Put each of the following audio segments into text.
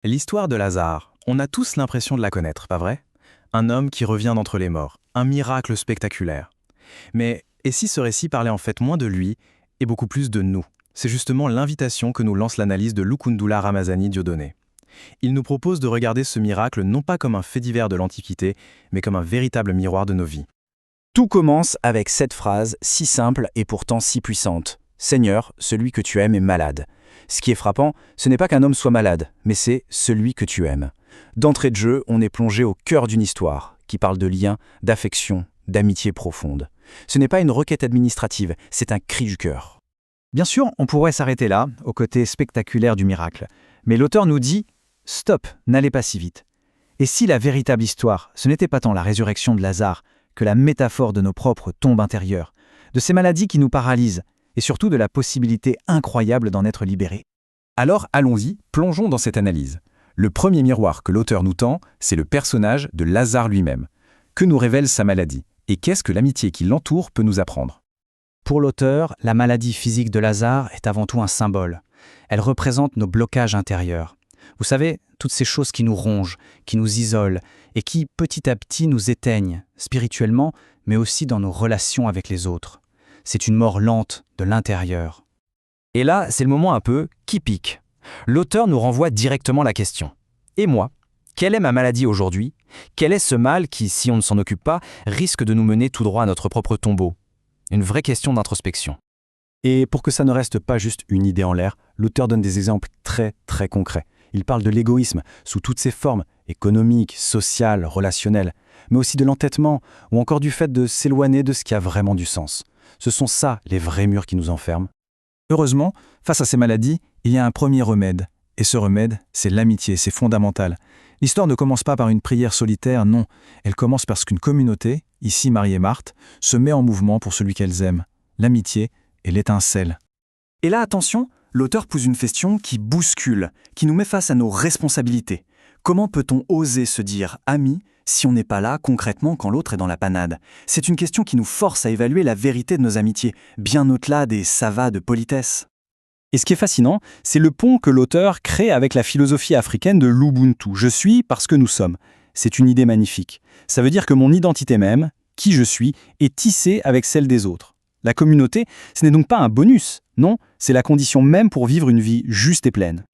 L'histoire de Lazare, on a tous l'impression de la connaître, pas vrai? Un homme qui revient d'entre les morts, un miracle spectaculaire. Mais et si ce récit parlait en fait moins de lui et beaucoup plus de nous? C'est justement l'invitation que nous lance l'analyse de Lukundula Ramazani Dieudonné. Il nous propose de regarder ce miracle non pas comme un fait divers de l'Antiquité, mais comme un véritable miroir de nos vies. Tout commence avec cette phrase si simple et pourtant si puissante. Seigneur, celui que tu aimes est malade. Ce qui est frappant, ce n'est pas qu'un homme soit malade, mais c'est celui que tu aimes. D'entrée de jeu, on est plongé au cœur d'une histoire qui parle de liens, d'affection, d'amitié profonde. Ce n'est pas une requête administrative, c'est un cri du cœur. Bien sûr, on pourrait s'arrêter là, au côté spectaculaire du miracle. Mais l'auteur nous dit « Stop, n'allez pas si vite ». Et si la véritable histoire, ce n'était pas tant la résurrection de Lazare que la métaphore de nos propres tombes intérieures, de ces maladies qui nous paralysent, et surtout de la possibilité incroyable d'en être libérés. Alors allons-y, plongeons dans cette analyse. Le premier miroir que l'auteur nous tend, c'est le personnage de Lazare lui-même. Que nous révèle sa maladie? Et qu'est-ce que l'amitié qui l'entoure peut nous apprendre? Pour l'auteur, la maladie physique de Lazare est avant tout un symbole. Elle représente nos blocages intérieurs. Vous savez, toutes ces choses qui nous rongent, qui nous isolent et qui, petit à petit, nous éteignent, spirituellement, mais aussi dans nos relations avec les autres. C'est une mort lente de l'intérieur. Et là, c'est le moment un peu qui pique. L'auteur nous renvoie directement la question. Et moi, quelle est ma maladie aujourd'hui? Quel est ce mal qui, si on ne s'en occupe pas, risque de nous mener tout droit à notre propre tombeau? Une vraie question d'introspection. Et pour que ça ne reste pas juste une idée en l'air, l'auteur donne des exemples très très concrets. Il parle de l'égoïsme sous toutes ses formes, économiques, sociales, relationnelles, mais aussi de l'entêtement ou encore du fait de s'éloigner de ce qui a vraiment du sens. Ce sont ça les vrais murs qui nous enferment. Heureusement, face à ces maladies, il y a un premier remède. Et ce remède, c'est l'amitié, c'est fondamental. L'histoire ne commence pas par une prière solitaire, non. Elle commence parce qu'une communauté, ici Marie et Marthe, se met en mouvement pour celui qu'elles aiment. L'amitié est l'étincelle. Et là, attention, l'auteur pose une question qui bouscule, qui nous met face à nos responsabilités. Comment peut-on oser se dire ami si on n'est pas là concrètement quand l'autre est dans la panade? C'est une question qui nous force à évaluer la vérité de nos amitiés, bien au-delà des ça va de politesse. Et ce qui est fascinant, c'est le pont que l'auteur crée avec la philosophie africaine de l'Ubuntu. Je suis parce que nous sommes. C'est une idée magnifique. Ça veut dire que mon identité même, qui je suis, est tissée avec celle des autres. La communauté, ce n'est donc pas un bonus, non, c'est la condition même pour vivre une vie juste et pleine.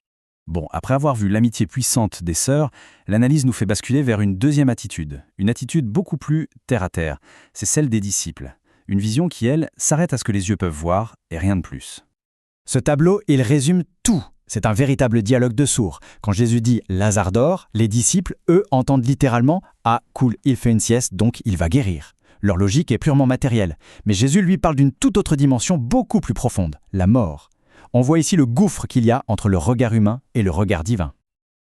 Bon, après avoir vu l'amitié puissante des sœurs, l'analyse nous fait basculer vers une deuxième attitude, une attitude beaucoup plus terre-à-terre, c'est celle des disciples. Une vision qui, elle, s'arrête à ce que les yeux peuvent voir et rien de plus. Ce tableau, il résume tout. C'est un véritable dialogue de sourds. Quand Jésus dit « Lazare dort », les disciples, eux, entendent littéralement « Ah, cool, il fait une sieste, donc il va guérir ». Leur logique est purement matérielle. Mais Jésus lui parle d'une toute autre dimension beaucoup plus profonde, la mort. On voit ici le gouffre qu'il y a entre le regard humain et le regard divin.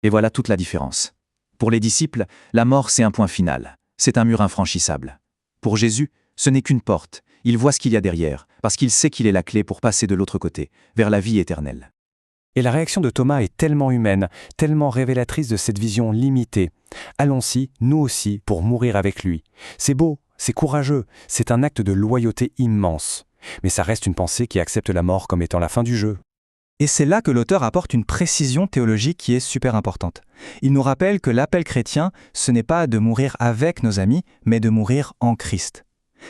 Et voilà toute la différence. Pour les disciples, la mort c'est un point final. C'est un mur infranchissable. Pour Jésus, ce n'est qu'une porte. Il voit ce qu'il y a derrière, parce qu'il sait qu'il est la clé pour passer de l'autre côté, vers la vie éternelle. Et la réaction de Thomas est tellement humaine, tellement révélatrice de cette vision limitée. Allons-y, nous aussi, pour mourir avec lui. C'est beau, c'est courageux, c'est un acte de loyauté immense. Mais ça reste une pensée qui accepte la mort comme étant la fin du jeu. Et c'est là que l'auteur apporte une précision théologique qui est super importante. Il nous rappelle que l'appel chrétien, ce n'est pas de mourir avec nos amis, mais de mourir en Christ.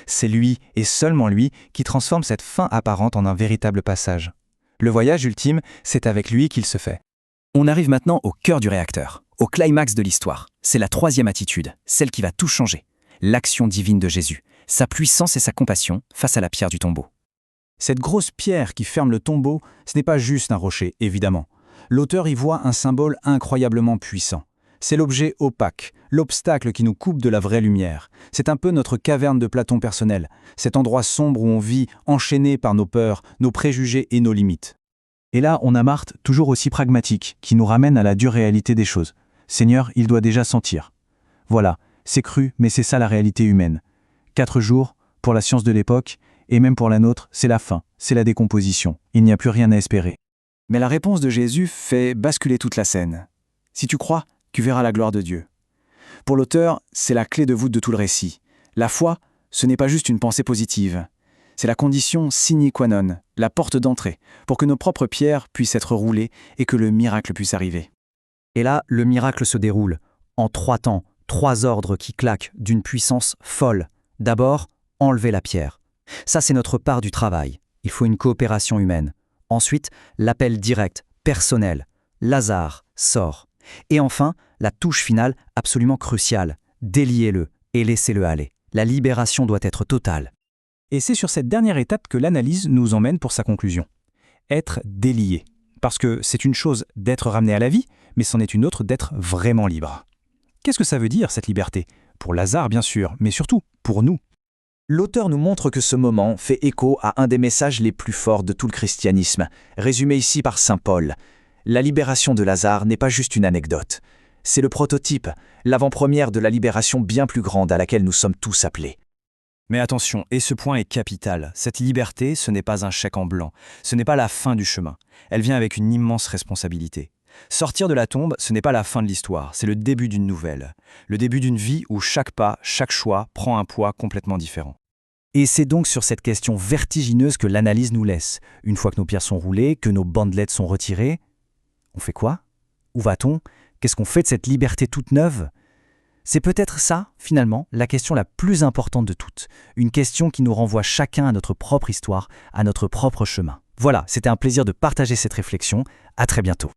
C'est lui, et seulement lui, qui transforme cette fin apparente en un véritable passage. Le voyage ultime, c'est avec lui qu'il se fait. On arrive maintenant au cœur du réacteur, au climax de l'histoire. C'est la troisième attitude, celle qui va tout changer. L'action divine de Jésus, sa puissance et sa compassion face à la pierre du tombeau. Cette grosse pierre qui ferme le tombeau, ce n'est pas juste un rocher, évidemment. L'auteur y voit un symbole incroyablement puissant. C'est l'objet opaque, l'obstacle qui nous coupe de la vraie lumière. C'est un peu notre caverne de Platon personnelle, cet endroit sombre où on vit, enchaîné par nos peurs, nos préjugés et nos limites. Et là, on a Marthe, toujours aussi pragmatique, qui nous ramène à la dure réalité des choses. Seigneur, il doit déjà sentir. Voilà, c'est cru, mais c'est ça la réalité humaine. 4 jours, pour la science de l'époque, et même pour la nôtre, c'est la fin, c'est la décomposition. Il n'y a plus rien à espérer. Mais la réponse de Jésus fait basculer toute la scène. Si tu crois, tu verras la gloire de Dieu. Pour l'auteur, c'est la clé de voûte de tout le récit. La foi, ce n'est pas juste une pensée positive. C'est la condition sine qua non, la porte d'entrée, pour que nos propres pierres puissent être roulées et que le miracle puisse arriver. Et là, le miracle se déroule, en 3 temps, 3 ordres qui claquent d'une puissance folle. D'abord, enlever la pierre. Ça, c'est notre part du travail. Il faut une coopération humaine. Ensuite, l'appel direct, personnel. Lazare sort. Et enfin, la touche finale absolument cruciale. Déliez-le et laissez-le aller. La libération doit être totale. Et c'est sur cette dernière étape que l'analyse nous emmène pour sa conclusion. Être délié. Parce que c'est une chose d'être ramené à la vie, mais c'en est une autre d'être vraiment libre. Qu'est-ce que ça veut dire, cette liberté? Pour Lazare, bien sûr, mais surtout pour nous. L'auteur nous montre que ce moment fait écho à un des messages les plus forts de tout le christianisme, résumé ici par saint Paul. La libération de Lazare n'est pas juste une anecdote. C'est le prototype, l'avant-première de la libération bien plus grande à laquelle nous sommes tous appelés. Mais attention, et ce point est capital, cette liberté, ce n'est pas un chèque en blanc, ce n'est pas la fin du chemin, elle vient avec une immense responsabilité. Sortir de la tombe, ce n'est pas la fin de l'histoire, c'est le début d'une nouvelle, le début d'une vie où chaque pas, chaque choix prend un poids complètement différent. Et c'est donc sur cette question vertigineuse que l'analyse nous laisse. Une fois que nos pierres sont roulées, que nos bandelettes sont retirées, on fait quoi? Où va-t-on? Qu'est-ce qu'on fait de cette liberté toute neuve? C'est peut-être ça, finalement, la question la plus importante de toutes. Une question qui nous renvoie chacun à notre propre histoire, à notre propre chemin. Voilà, c'était un plaisir de partager cette réflexion. À très bientôt.